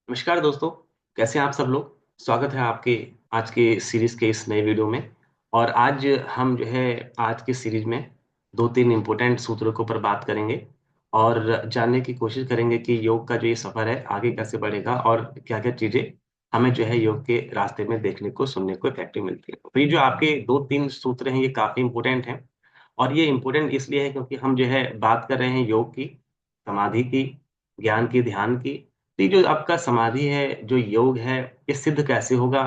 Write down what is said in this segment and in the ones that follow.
नमस्कार दोस्तों, कैसे हैं आप सब लोग? स्वागत है आपके आज के सीरीज़ के इस नए वीडियो में। और आज हम जो है आज की सीरीज़ में 2-3 इम्पोर्टेंट सूत्रों के ऊपर बात करेंगे और जानने की कोशिश करेंगे कि योग का जो ये सफ़र है आगे कैसे बढ़ेगा और क्या-क्या चीज़ें हमें जो है योग के रास्ते में देखने को, सुनने को इफ़ेक्टिव मिलती हैं। तो ये जो आपके 2-3 सूत्र हैं ये काफ़ी इम्पोर्टेंट हैं और ये इम्पोर्टेंट इसलिए है क्योंकि हम जो है बात कर रहे हैं योग की, समाधि की, ज्ञान की, ध्यान की। तो ये जो आपका समाधि है, जो योग है, ये सिद्ध कैसे होगा?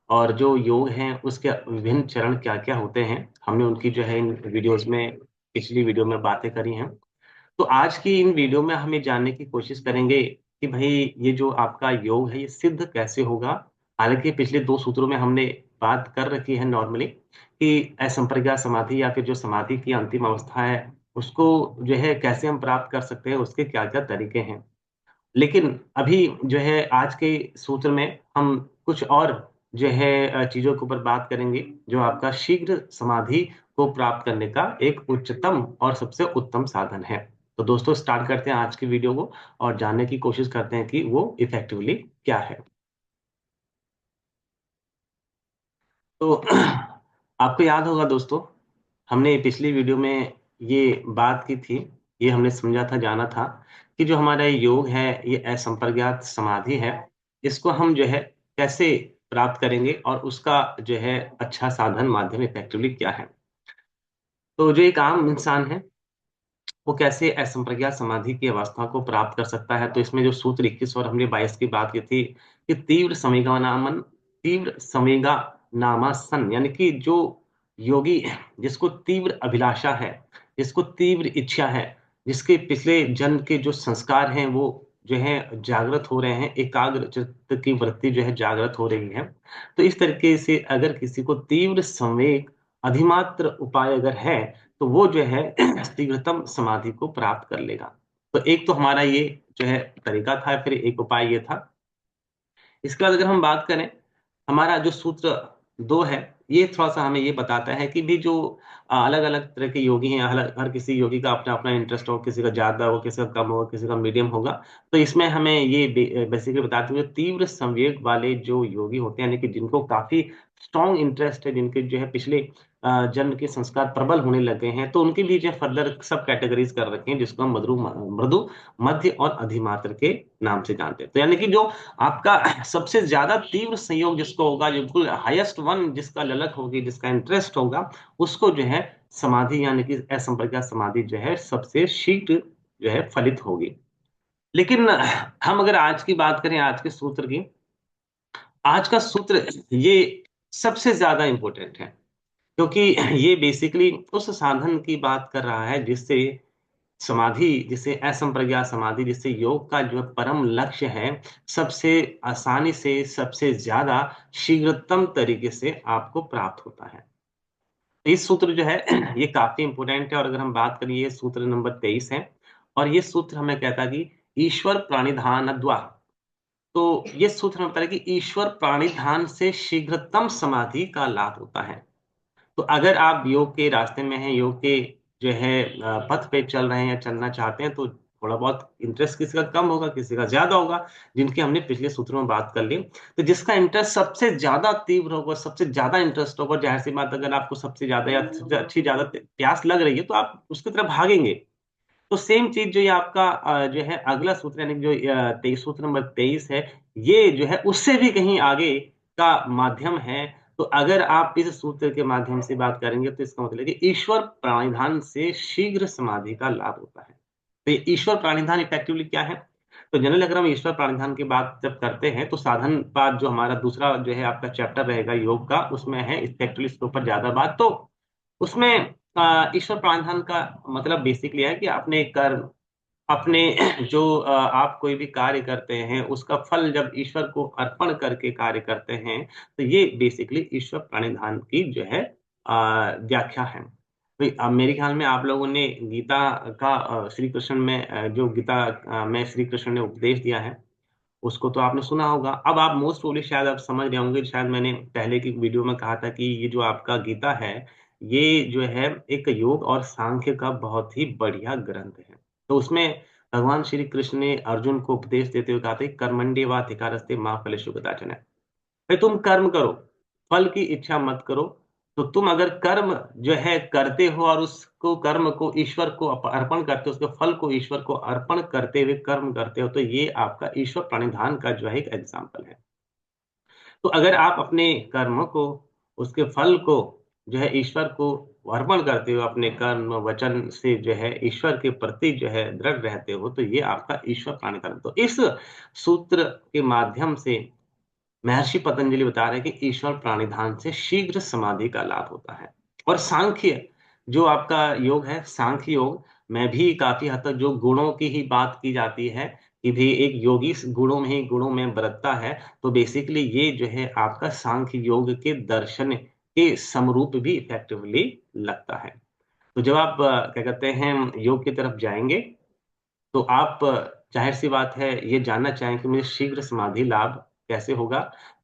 और जो योग है, उसके विभिन्न चरण क्या-क्या होते हैं? हमने उनकी जो है इन वीडियोज़ में पिछली वीडियो में बातें करी हैं। तो आज की इन वीडियो में हम ये जानने की कोशिश करेंगे कि भई ये जो आपका योग है, ये सिद्ध कैसे होगा? हालाँकि पिछले 2 सूत्रों में हमने बात कर रखी है नॉर्मली कि असंप्रज्ञात समाधि या फिर जो समाधि की अंतिम अवस्था है, उसको जो है कैसे हम प्राप्त कर सकते हैं, उसके क्या-क्या तरीके हैं। लेकिन अभी जो है आज के सूत्र में हम कुछ और जो है चीज़ों के ऊपर बात करेंगे, जो आपका शीघ्र समाधि को प्राप्त करने का एक उच्चतम और सबसे उत्तम साधन है। तो दोस्तों स्टार्ट करते हैं आज की वीडियो को और जानने की कोशिश करते हैं कि वो इफ़ेक्टिवली क्या है। तो आपको याद होगा दोस्तों, हमने पिछली वीडियो में ये बात की थी, ये हमने समझा था, जाना था कि जो हमारा योग है, ये असंप्रज्ञात समाधि है, इसको हम जो है कैसे प्राप्त करेंगे और उसका जो है अच्छा साधन माध्यम इफ़ेक्टिवली क्या है? तो जो एक आम इंसान है, वो कैसे असंप्रज्ञात समाधि की अवस्था को प्राप्त कर सकता है? तो इसमें जो सूत्र 21 और हमने 22 की बात की थी कि तीव्र संवेगानामासन यानी कि जो योगी जिसको तीव्र अभिलाषा है, जिसको तीव्र इच्छा है, जिसके पिछले जन्म के जो संस्कार हैं वो जो है जागृत हो रहे हैं, एकाग्र चित्त की वृत्ति जो है जागृत हो रही है। तो इस तरीके से अगर किसी को तीव्र संवेग अधिमात्र उपाय अगर है, तो वो जो है तीव्रतम समाधि को प्राप्त कर लेगा। तो एक तो हमारा ये जो है तरीका था, फिर एक उपाय ये था। इसके बाद अगर हम बात करें, हमारा जो सूत्र 2 है, ये थोड़ा-सा हमें ये बताता है कि भी जो अलग-अलग तरह के योगी हैं, अलग हर किसी योगी का अपना-अपना इंटरेस्ट हो, किसी का ज़्यादा हो, किसी का कम हो, किसी का मीडियम होगा। तो इसमें हमें ये बेसिकली बताते हुए तीव्र संवेग वाले जो योगी होते हैं, यानी कि जिनको काफ़ी स्ट्रॉन्ग इंटरेस्ट है, जिनके जो है पिछले जन्म के संस्कार प्रबल होने लगे हैं, तो उनके लिए जो है फर्दर सब कैटेगरीज़ कर रखे हैं, जिसको हम मृदु, मध्य और अधिमात्र के नाम से जानते हैं। तो यानी कि जो आपका सबसे ज़्यादा तीव्र संयोग जिसको होगा, जो बिल्कुल हाईएस्ट वन जिसका ललक होगी, जिसका इंटरेस्ट होगा, उसको जो है समाधि यानी कि असंप्रज्ञात समाधि जो है सबसे शीघ्र जो है फलित होगी। लेकिन हम अगर आज की बात करें, आज के सूत्र की, आज का सूत्र ये सबसे ज़्यादा इम्पोर्टेंट है, क्योंकि ये बेसिकली उस साधन की बात कर रहा है जिससे समाधि जिसे असंप्रज्ञात समाधि जिससे योग का जो परम लक्ष्य है, सबसे आसानी से, सबसे ज़्यादा शीघ्रतम तरीके से आपको प्राप्त होता है। इस सूत्र जो है ये काफ़ी इम्पोर्टेंट है और अगर हम बात करें ये सूत्र नंबर 23 है और ये सूत्र हमें कहता है कि ईश्वर प्रणिधानद्वा। तो ये सूत्र हमें बताता है कि ईश्वर प्रणिधान से शीघ्रतम समाधि का लाभ होता है। तो अगर आप योग के रास्ते में हैं, योग के जो है पथ पे चल रहे हैं या चलना चाहते हैं, तो थोड़ा बहुत इंटरेस्ट किसी का कम होगा, किसी का ज़्यादा होगा, जिनकी हमने पिछले सूत्रों में बात कर ली। तो जिसका इंटरेस्ट सबसे ज़्यादा तीव्र होगा, सबसे ज़्यादा इंटरेस्ट होगा, ज़ाहिर-सी बात अगर आपको सबसे ज़्यादा या सबसे अच्छी ज़्यादा प्यास लग रही है, तो आप उसकी तरफ भागेंगे। तो सेम चीज़ जो ये आपका जो है अगला सूत्र यानी कि जो 23 सूत्र नंबर 23 है, ये जो है उससे भी कहीं आगे का माध्यम है। तो अगर आप इस सूत्र के माध्यम से बात करेंगे तो इसका मतलब है कि ईश्वर प्राणिधान से शीघ्र समाधि का लाभ होता है। तो ये ईश्वर प्राणिधान इफेक्टिवली क्या है? तो जनरली अगर हम ईश्वर प्राणिधान की बात जब करते हैं तो साधन पाठ जो हमारा दूसरा जो है आपका चैप्टर रहेगा योग का, उसमें है इफेक्टिवली इसके ऊपर ज़्यादा बात। तो उसमें ईश्वर प्रावधान का मतलब बेसिकली है कि अपने कर्म, अपने जो आप कोई भी कार्य करते हैं, उसका फल जब ईश्वर को अर्पण करके कार्य करते हैं, तो ये बेसिकली ईश्वर प्रणिधान की जो है व्याख्या है। तो मेरे ख्याल में आप लोगों ने गीता का श्री कृष्ण में जो गीता में श्री कृष्ण ने उपदेश दिया है, उसको तो आपने सुना होगा। अब आप मोस्ट प्रोबेबली शायद आप समझ रहे होंगे, शायद मैंने पहले की वीडियो में कहा था कि ये जो आपका गीता है, ये जो है एक योग और सांख्य का बहुत ही बढ़िया ग्रंथ है। तो उसमें भगवान श्री कृष्ण ने अर्जुन को उपदेश देते हुए कहा था, कर्मण्येवाधिकारस्ते मा फलेषु कदाचन। भाई तुम कर्म करो, फल की इच्छा मत करो। तो तुम अगर कर्म जो है करते हो और उसको कर्म को ईश्वर को अर्पण करते हो, उसके फल को ईश्वर को अर्पण करते हुए कर्म करते हो, तो ये आपका ईश्वर प्रणिधान का जो है एक एग्जाम्पल है। तो अगर आप अपने कर्म को, उसके फल को जो है ईश्वर को अर्पण करते हो, अपने कर्म वचन से जो है ईश्वर के प्रति जो है दृढ़ रहते हो, तो ये आपका ईश्वर प्रणिधान। तो इस सूत्र के माध्यम से महर्षि पतंजलि बता रहे हैं कि ईश्वर प्राणिधान से शीघ्र समाधि का लाभ होता है। और सांख्य जो आपका योग है, सांख्य योग में भी काफी हद तक जो गुणों की ही बात की जाती है कि भी एक योगी गुणों में ही गुणों में बरतता है, तो बेसिकली ये जो है आपका सांख्य योग के दर्शन के समरूप भी इफेक्टिवली लगता है। तो जब आप क्या कहते हैं योग की तरफ जाएंगे, तो आप ज़ाहिर-सी बात है ये जानना चाहें कि मुझे शीघ्र समाधि लाभ कैसे होगा?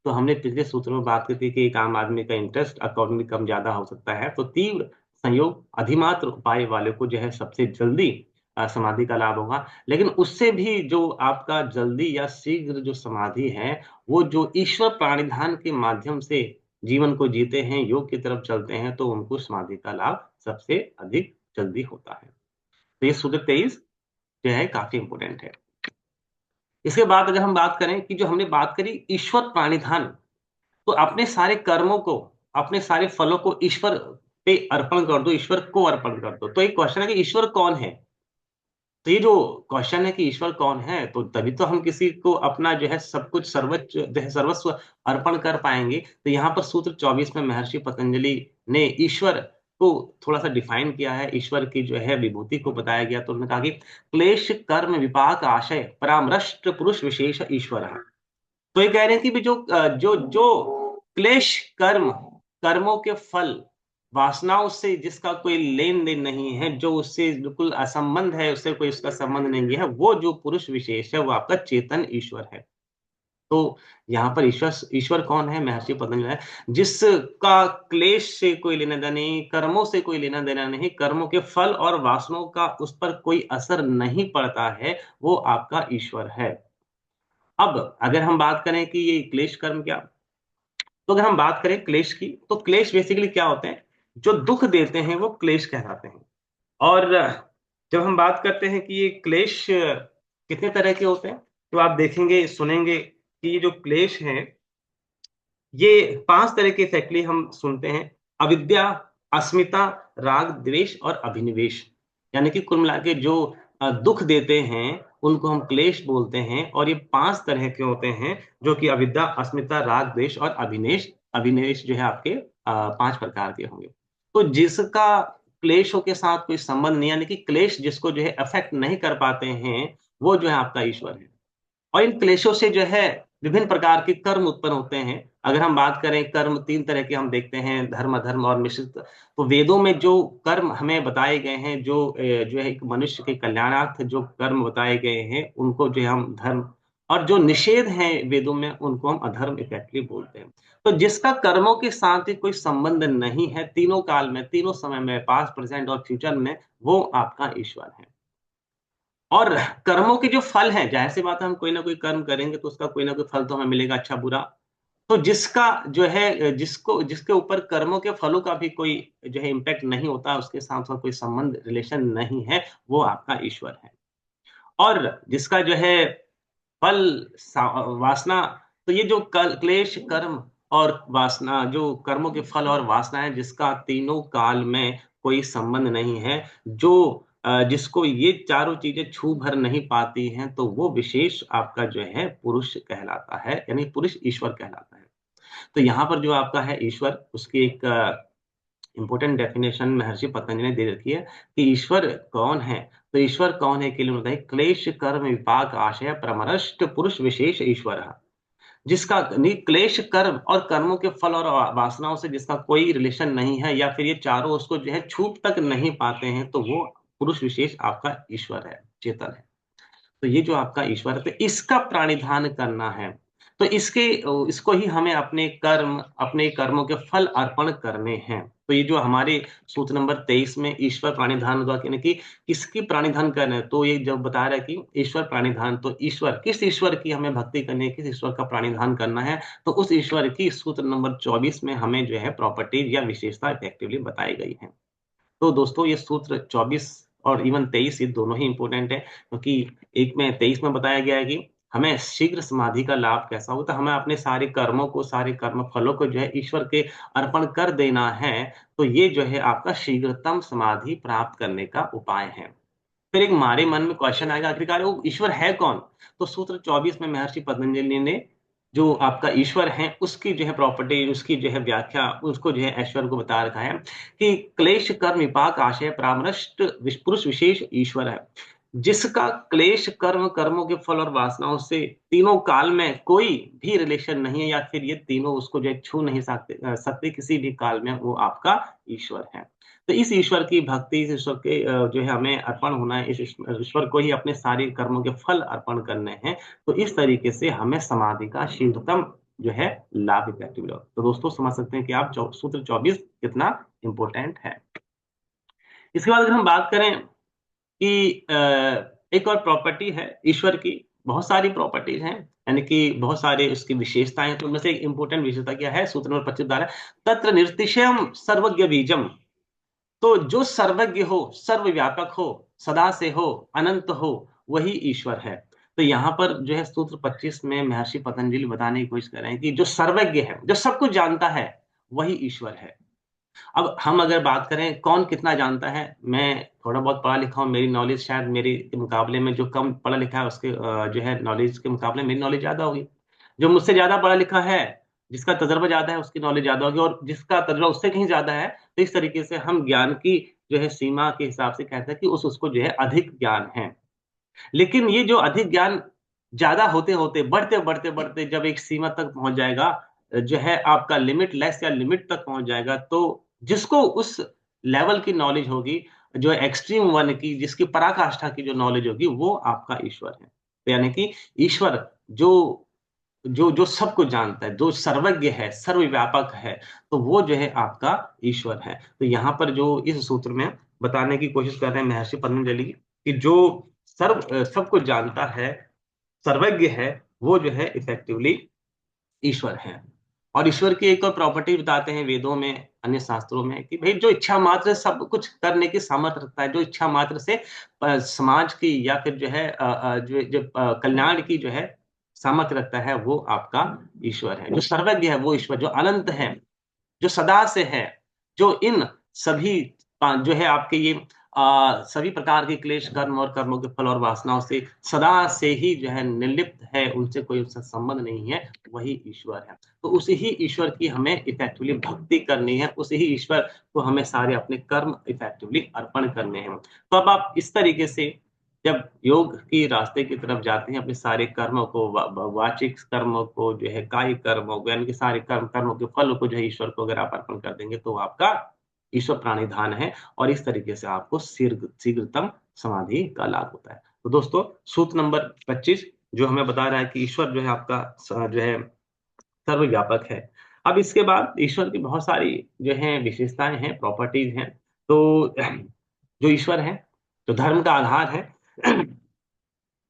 तो हमने पिछले सूत्र में बात की थी कि एक आम आदमी का इंटरेस्ट अकॉर्डिंगली कम ज़्यादा हो सकता है। तो तीव्र संयोग अधिमात्र उपाय वाले को जो है सबसे जल्दी समाधि का लाभ होगा। लेकिन उससे भी जो आपका जल्दी या शीघ्र जो समाधि है, वो जो ईश्वर प्राणिधान के माध्यम से जीवन को जीते हैं, योग की तरफ चलते हैं, तो उनको समाधि का लाभ सबसे अधिक जल्दी होता है। तो ये सूत्र 23 जो है काफ़ी इम्पोर्टेंट है। इसके बाद अगर हम बात करें कि जो हमने बात करी ईश्वर प्राणिधान, तो अपने सारे कर्मों को, अपने सारे फलों को ईश्वर पे अर्पण कर दो, ईश्वर को अर्पण कर दो। तो एक क्वेश्चन है कि ईश्वर कौन है? तो ये जो क्वेश्चन है कि ईश्वर कौन है, तो तभी तो हम किसी को अपना जो है सब कुछ सर्वोच्च जो है सर्वस्व अर्पण कर पाएँगे। तो यहाँ पर सूत्र 24 में महर्षि पतंजलि ने ईश्वर को थोड़ा-सा डिफाइन किया है, ईश्वर की जो है विभूति को बताया गया। तो उन्होंने कहा कि क्लेश कर्म विपाक आशय परामृष्ट पुरुष विशेष ईश्वरः। तो ये कह रहे हैं कि भी जो क्लेश कर्म, कर्मों के फल, वासनाओं से जिसका कोई लेन-देन नहीं है, जो उससे बिल्कुल असंबंध है, उससे कोई उसका संबंध नहीं है, वो जो पुरुष विशेष है, वो आपका चेतन ईश्वर है। तो यहाँ पर ईश्वर ईश्वर कौन है? महर्षि पतंजलि है, जिसका क्लेश से कोई लेना-देना नहीं, कर्मों से कोई लेना-देना नहीं, कर्मों के फल और वासनाओं का उस पर कोई असर नहीं पड़ता है, वो आपका ईश्वर है। अब अगर हम बात करें कि ये क्लेश कर्म क्या, तो अगर हम बात करें क्लेश की, तो क्लेश बेसिकली क्या होते हैं? जो दुःख देते हैं वो क्लेश कहलाते हैं। और जब हम बात करते हैं कि ये क्लेश कितने तरह के होते हैं, तो आप देखेंगे, सुनेंगे कि ये जो क्लेश हैं, ये 5 तरह के एक्चुअली हम सुनते हैं। अविद्या, अस्मिता, राग, द्वेष और अभिनिवेश। यानी कि कुल मिला के जो दुःख देते हैं, उनको हम क्लेश बोलते हैं और ये 5 तरह के होते हैं, जो कि अविद्या, अस्मिता, राग, द्वेष और अभिनिवेश अभिनिवेश जो है आपके 5 प्रकार के होंगे। तो जिसका क्लेशों के साथ कोई संबंध नहीं, यानी कि क्लेश जिसको जो है अफ़ेक्ट नहीं कर पाते हैं, वो जो है आपका ईश्वर है। और इन क्लेशों से जो है विभिन्न प्रकार के कर्म उत्पन्न होते हैं। अगर हम बात करें कर्म 3 तरह के हम देखते हैं, धर्म, अधर्म और मिश्रित। तो वेदों में जो कर्म हमें बताए गए हैं, जो है एक मनुष्य के कल्याणार्थ जो कर्म बताए गए हैं, उनको जो है हम धर्म, और जो निषेध हैं वेदों में, उनको हम अधर्म इफेक्टली बोलते हैं। तो जिसका कर्मों के साथ ही कोई संबंध नहीं है, तीनों काल में, तीनों समय में, पास्ट, प्रेज़ेंट और फ्यूचर में, वो आपका ईश्वर है। और कर्मों के जो फल हैं, ज़ाहिर-सी बात है हम कोई ना कोई कर्म करेंगे तो उसका कोई ना कोई फल तो हमें मिलेगा, अच्छा-बुरा। तो जिसका जो है जिसको जिसके ऊपर कर्मों के फलों का भी कोई जो है इम्पैक्ट नहीं होता, उसके साथ-साथ कोई संबंध, रिलेशन नहीं है, वो आपका ईश्वर है। और जिसका जो है फल वासना, तो ये जो क्लेश कर्म और वासना, जो कर्मों के फल और वासनाएं जिसका तीनों काल में कोई संबंध नहीं है, जो जिसको ये चारों चीजें छू भर नहीं पाती हैं, तो वो विशेष आपका जो है पुरुष कहलाता है, यानी पुरुष ईश्वर कहलाता है। तो यहाँ पर जो आपका है ईश्वर, उसकी एक इम्पोर्टेंट डेफिनेशन महर्षि पतंजलि ने दे रखी है कि ईश्वर कौन है? तो ईश्वर कौन है के लिए बताइए, क्लेश कर्म विपाक आशय परमरष्ट पुरुष विशेष ईश्वर। जिसका क्लेश कर्म और कर्मों के फल और वासनाओं से जिसका कोई रिलेशन नहीं है, या फिर ये चारों उसको जो है छू तक नहीं पाते हैं, तो वो पुरुष विशेष आपका ईश्वर है, चेतन है। तो ये जो आपका ईश्वर है, तो इसका प्राणिधान करना है। तो इसको ही हमें अपने कर्मों के फल अर्पण करने हैं। तो ये जो हमारे सूत्र नंबर 23 में ईश्वर प्राणिधान होगा, यानी कि किसकी प्राणिधान करना है, तो ये जब बता रहा है कि ईश्वर प्राणिधान, तो ईश्वर, किस ईश्वर की हमें भक्ति करनी है, किस ईश्वर का प्राणिधान करना है, तो उस ईश्वर की सूत्र नंबर 24 में हमें जो है प्रॉपर्टीज या विशेषता इफेक्टिवली बताई गई है। तो दोस्तों ये सूत्र 24 और इवन 23 ये दोनों ही इंपॉर्टेंट है, क्योंकि एक में 23 में बताया गया है कि हमें शीघ्र समाधि का लाभ कैसा होता है, हमें अपने सारे कर्मों को, सारे कर्म फलों को जो है ईश्वर के अर्पण कर देना है। तो ये जो है आपका शीघ्रतम समाधि प्राप्त करने का उपाय है। फिर एक हमारे मन में क्वेश्चन आएगा, आखिरकार वो ईश्वर है कौन? तो सूत्र 24 में महर्षि पतंजलि ने जो आपका ईश्वर है उसकी जो है प्रॉपर्टी, उसकी जो है व्याख्या, उसको जो है ऐश्वर्य को बता रखा है कि क्लेश कर्म विपाक आशय परामृष्ट पुरुष विशेष ईश्वर है, जिसका क्लेश कर्म, कर्मों के फल और वासनाओं से तीनों काल में कोई भी रिलेशन नहीं है, या फिर ये तीनों उसको जो है छू नहीं सकते किसी भी काल में, वो आपका ईश्वर है। तो इस ईश्वर की भक्ति, इस ईश्वर के जो है हमें अर्पण होना है, इस ईश्वर को ही अपने सारे कर्मों के फल अर्पण करने हैं। तो इस तरीके से हमें समाधि का शीघ्रतम जो है लाभ इफेक्टिव लो। तो दोस्तों समझ सकते हैं कि आप सूत्र 24 कितना इंपॉर्टेंट है। इसके बाद अगर हम बात करें कि एक और प्रॉपर्टी है ईश्वर की, बहुत सारी प्रॉपर्टीज हैं, यानी कि बहुत सारे उसकी विशेषताएं हैं, तो उनमें से एक इंपॉर्टेंट विशेषता क्या है, सूत्र नंबर 25 बता रहा है, तत्र निर्तिशयम सर्वज्ञ बीजम। तो जो सर्वज्ञ हो, सर्वव्यापक हो, सदा से हो, अनंत हो, वही ईश्वर है। तो यहाँ पर जो है सूत्र 25 में महर्षि पतंजलि बताने की कोशिश कर रहे हैं कि जो सर्वज्ञ है, जो सब कुछ जानता है, वही ईश्वर है। अब हम अगर बात करें कौन कितना जानता है, मैं थोड़ा बहुत पढ़ा लिखा हूँ, मेरी नॉलेज शायद मेरे के मुकाबले में जो कम पढ़ा लिखा है उसके जो है नॉलेज के मुकाबले मेरी नॉलेज ज्यादा होगी। जो मुझसे ज्यादा पढ़ा लिखा है, जिसका तजर्बा ज्यादा है, उसकी नॉलेज ज्यादा होगी, और जिसका तजर्बा उससे कहीं ज्यादा है, तो इस तरीके से हम ज्ञान की जो है सीमा के हिसाब से कहते हैं कि उसको जो है अधिक ज्ञान है। लेकिन ये जो अधिक ज्ञान ज्यादा होते होते, बढ़ते बढ़ते बढ़ते जब एक सीमा तक पहुंच जाएगा, जो है आपका लिमिट लेस या लिमिट तक पहुंच जाएगा, तो जिसको उस लेवल की नॉलेज होगी, जो एक्सट्रीम वन की, जिसकी पराकाष्ठा की जो नॉलेज होगी, वो आपका ईश्वर है। तो यानी कि ईश्वर जो जो जो सब कुछ जानता है, जो सर्वज्ञ है, सर्वव्यापक है, तो वो जो है आपका ईश्वर है। तो यहाँ पर जो इस सूत्र में बताने की कोशिश कर रहे हैं महर्षि पतंजलि कि जो सब कुछ जानता है, सर्वज्ञ है, वो जो है इफेक्टिवली ईश्वर है। और ईश्वर की एक और प्रॉपर्टी बताते हैं वेदों में, अन्य शास्त्रों में, कि भाई जो इच्छा मात्र से सब कुछ करने की सामर्थ्य रखता है, जो इच्छा मात्र से समाज की या फिर जो है जो जो कल्याण की जो है सामर्थ्य रखता है, वो आपका ईश्वर है। जो सर्वज्ञ है वो ईश्वर, जो अनंत है, जो सदा से है, जो इन सभी जो है आपके ये सभी प्रकार के क्लेश कर्म और कर्मों के फल और वासनाओं से सदा से ही जो है निर्लिप्त है, उनसे कोई उसका संबंध नहीं है, वही ईश्वर है। तो उसी ही ईश्वर की हमें इफेक्टिवली भक्ति करनी है, उसी ही ईश्वर को हमें सारे अपने कर्म इफेक्टिवली अर्पण करने हैं। तो अब आप इस तरीके से जब योग की रास्ते की तरफ जाते हैं, अपने सारे कर्मों को, वाचिक कर्मों को जो है, कायिक कर्मों को, यानी कि सारे कर्मों के फल को जो है ईश्वर को अगर आप अर्पण कर देंगे, तो आपका ईश्वर प्राणिधान है, और इस तरीके से आपको शीघ्रतम समाधि का लाभ होता है। तो दोस्तों सूत्र नंबर 25 जो हमें बता रहा है कि ईश्वर जो है आपका जो है सर्वव्यापक है। अब इसके बाद ईश्वर की बहुत सारी जो है विशेषताएं हैं, प्रॉपर्टीज हैं। तो जो ईश्वर है, जो धर्म का आधार है,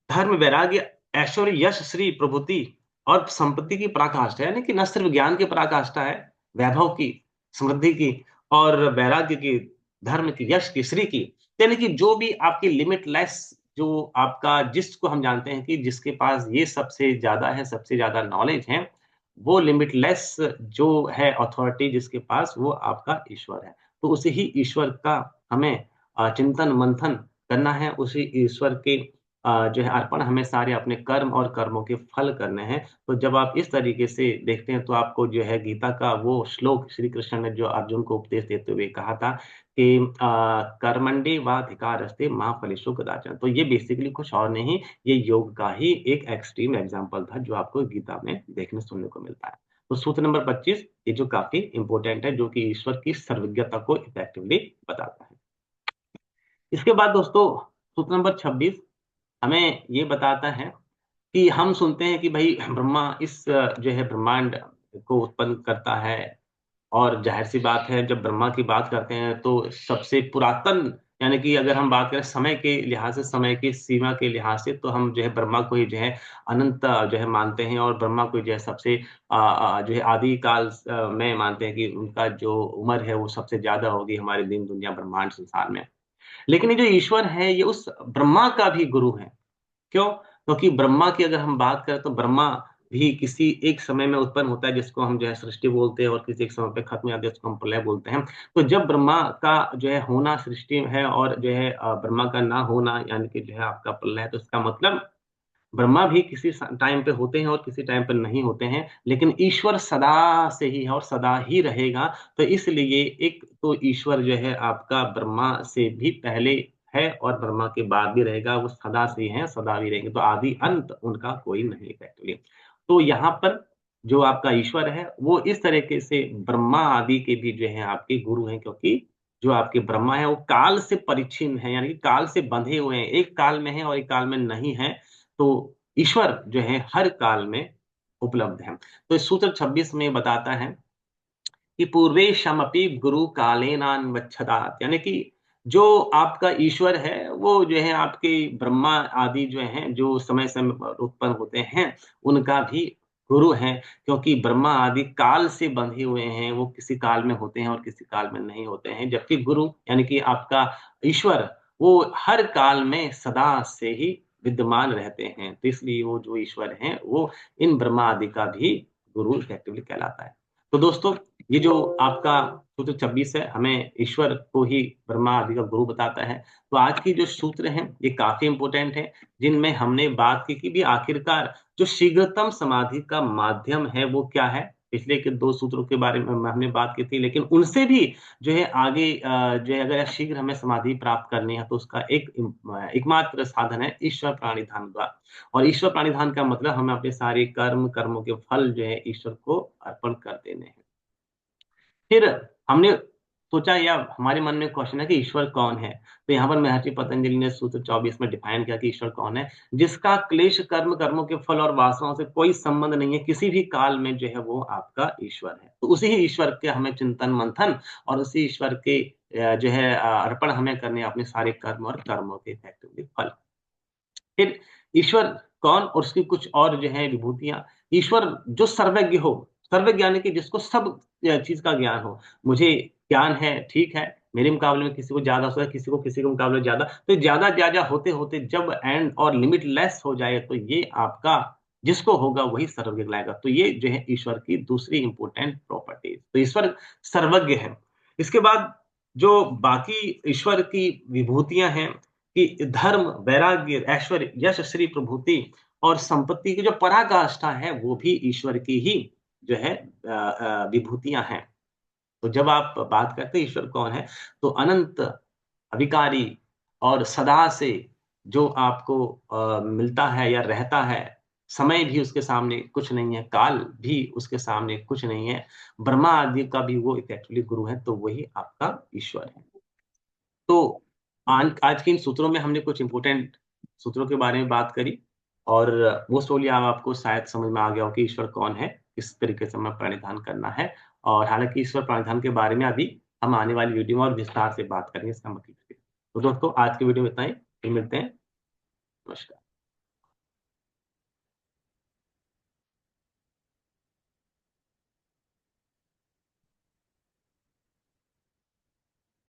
धर्म, वैराग्य, ऐश्वर्य, यश, श्री, प्रभुति और संपत्ति की पराकाष्ठा है, यानी कि न सिर्फ ज्ञान की पराकाष्ठा है, वैभव की, समृद्धि की और वैराग्य की, धर्म की, यश की, श्री की, यानी कि जो भी आपकी लिमिटलेस, जो आपका, जिसको हम जानते हैं कि जिसके पास ये सबसे ज्यादा है, सबसे ज्यादा नॉलेज है, वो लिमिटलेस जो है अथॉरिटी जिसके पास, वो आपका ईश्वर है। तो उसी ही ईश्वर का हमें चिंतन मंथन करना है, उसी ईश्वर के जो है अर्पण हमें सारे अपने कर्म और कर्मों के फल करने हैं। तो जब आप इस तरीके से देखते हैं, तो आपको जो है गीता का वो श्लोक श्री कृष्ण ने जो अर्जुन को उपदेश देते हुए कहा था कि कर्मण्डे वाधिकारस्ते मां फलेषु कदाचन। तो ये बेसिकली कुछ और नहीं, ये योग का ही एक एक्सट्रीम एग्जाम्पल था, जो आपको गीता में देखने सुनने को मिलता है। तो सूत्र नंबर 25 ये जो काफी इंपॉर्टेंट है, जो कि ईश्वर की सर्वज्ञता को इफेक्टिवली बताता है। इसके बाद दोस्तों सूत्र नंबर 26 हमें ये बताता है कि हम सुनते हैं कि भाई ब्रह्मा इस जो है ब्रह्मांड को उत्पन्न करता है, और ज़ाहिर-सी बात है जब ब्रह्मा की बात करते हैं तो सबसे पुरातन यानी कि अगर हम बात करें समय के लिहाज से, समय की सीमा के लिहाज से तो हम जो है ब्रह्मा को ही जो है अनंत जो है मानते हैं और ब्रह्मा को जो है सबसे जो है आदि काल में मानते हैं कि उनका जो उम्र है वो सबसे ज़्यादा होगी हमारे दिन, दुनिया, ब्रह्मांड, संसार में। लेकिन ये जो ईश्वर है ये उस ब्रह्मा का भी गुरु है। क्यों? क्योंकि ब्रह्मा की अगर हम बात करें तो ब्रह्मा भी किसी एक समय में उत्पन्न होता है जिसको हम जो है सृष्टि बोलते हैं और किसी एक समय पे खत्म हो जाता है जिसको हम प्रलय बोलते हैं। तो जब ब्रह्मा का जो है होना सृष्टि है और जो है ब्रह्मा का ना होना यानी कि जो है आपका प्रलय तो इसका मतलब ब्रह्मा भी किसी टाइम पे होते हैं और किसी टाइम पे नहीं होते हैं, लेकिन ईश्वर सदा से ही है और सदा ही रहेगा। तो इसलिए एक तो ईश्वर जो है आपका ब्रह्मा से भी पहले है और ब्रह्मा के बाद भी रहेगा, वो सदा से हैं, सदा भी रहेंगे। तो आदि अंत उनका कोई नहीं है एक्चुअली। तो यहाँ पर जो आपका ईश्वर है, वो इस तरीके से ब्रह्मा आदि के भी जो है आपके गुरु हैं क्योंकि जो आपके ब्रह्मा है वो काल से परिच्छिन्न है, यानी कि काल से बंधे हुए हैं। एक काल में है और एक काल में नहीं है। तो ईश्वर जो है हर काल में उपलब्ध है। तो इस सूत्र 26 में बताता है कि पूर्वेशमपि गुरु कालेनान्वच्छदात् यानी कि जो आपका ईश्वर है, वो जो है आपके ब्रह्मा आदि जो हैं, जो समय-समय पर उत्पन्न होते हैं, उनका भी गुरु हैं। क्योंकि ब्रह्मा आदि काल से बंधे हुए हैं, वो किसी काल में होते हैं और किसी काल में नहीं होते हैं। जबकि गुरु यानी कि आपका ईश्वर, वो हर काल में सदा से ही विद्यमान रहते हैं। तो इसलिए वो जो ईश्वर हैं, वो इन ब्रह्मा आदि का भी गुरु इफेक्टिवली कहलाता है। तो दोस्तों ये जो आपका सूत्र 26 है, हमें ईश्वर को ही ब्रह्मा आदि का गुरु बताता है। तो आज की जो सूत्र हैं, ये काफ़ी इम्पोर्टेंट है, जिनमें हमने बात की कि भी आखिरकार जो शीघ्रतम समाधि का माध्यम है, वो क्या है? पिछले के 2 सूत्रों के बारे में हमने बात की थी, लेकिन उनसे भी जो है आगे जो है अगर शीघ्र हमें समाधि प्राप्त करनी है, तो उसका एकमात्र साधन है ईश्वर प्रणिधान द्वारा। और ईश्वर प्रणिधान का मतलब हमें अपने सारे कर्म, कर्मों के फल जो है ईश्वर को अर्पण कर देने हैं। फिर हमने सोचा या हमारे मन में क्वेश्चन है कि ईश्वर कौन है? तो यहाँ पर महर्षि पतंजलि ने सूत्र 24 में डिफाइन किया कि ईश्वर कौन है? जिसका क्लेश कर्म, कर्मों के फल और वासनाओं से कोई संबंध नहीं है, किसी भी काल में जो है वो आपका ईश्वर है। तो उसी ही ईश्वर के हमें चिंतन-मंथन और उसी ईश्वर के जो है अर्पण हमें करने हैं अपने सारे कर्म और कर्मों के इफेक्टिवली फल। फिर ईश्वर कौन और उसकी कुछ और जो है विभूतियाँ। ईश्वर जो सर्वज्ञ हो, सर्वज्ञ यानी कि जिसको सब चीज़ का ज्ञान हो। मुझे ज्ञान है, ठीक है, मेरे मुकाबले में किसी को ज़्यादा हो सकता है, किसी के मुकाबले में ज़्यादा। तो ज़्यादा होते-होते जब एंड और लिमिटलेस हो जाए तो ये आपका जिसको होगा वही सर्वज्ञ कहलाएगा। तो ये जो है ईश्वर की दूसरी इम्पोर्टेंट प्रॉपर्टीज़। तो ईश्वर सर्वज्ञ है। इसके बाद जो बाकी ईश्वर की विभूतियाँ हैं कि धर्म, वैराग्य, ऐश्वर्य, यश, श्री, प्रभुति और संपत्ति की जो पराकाष्ठा है, वो भी ईश्वर की ही जो है विभूतियाँ हैं। तो जब आप बात करते हैं ईश्वर कौन है, तो अनंत, अविकारी और सदा से जो आपको मिलता है या रहता है, समय भी उसके सामने कुछ नहीं है, काल भी उसके सामने कुछ नहीं है, ब्रह्मा आदि का भी वो एक्चुअली गुरु है, तो वही आपका ईश्वर है। तो आज के इन सूत्रों में हमने कुछ इम्पोर्टेंट सूत्रों के बारे में बात करी और मोस्ट प्रोबेबली अब आपको शायद समझ में आ गया हो कि ईश्वर कौन है, किस तरीके से हमें प्रणिधान करना है और हालाँकि ईश्वर प्रणिधान के बारे में अभी हम आने वाली वीडियो में और विस्तार से बात करेंगे इसका मतलब है। तो दोस्तों आज की वीडियो में इतना ही, फिर मिलते हैं। नमस्कार।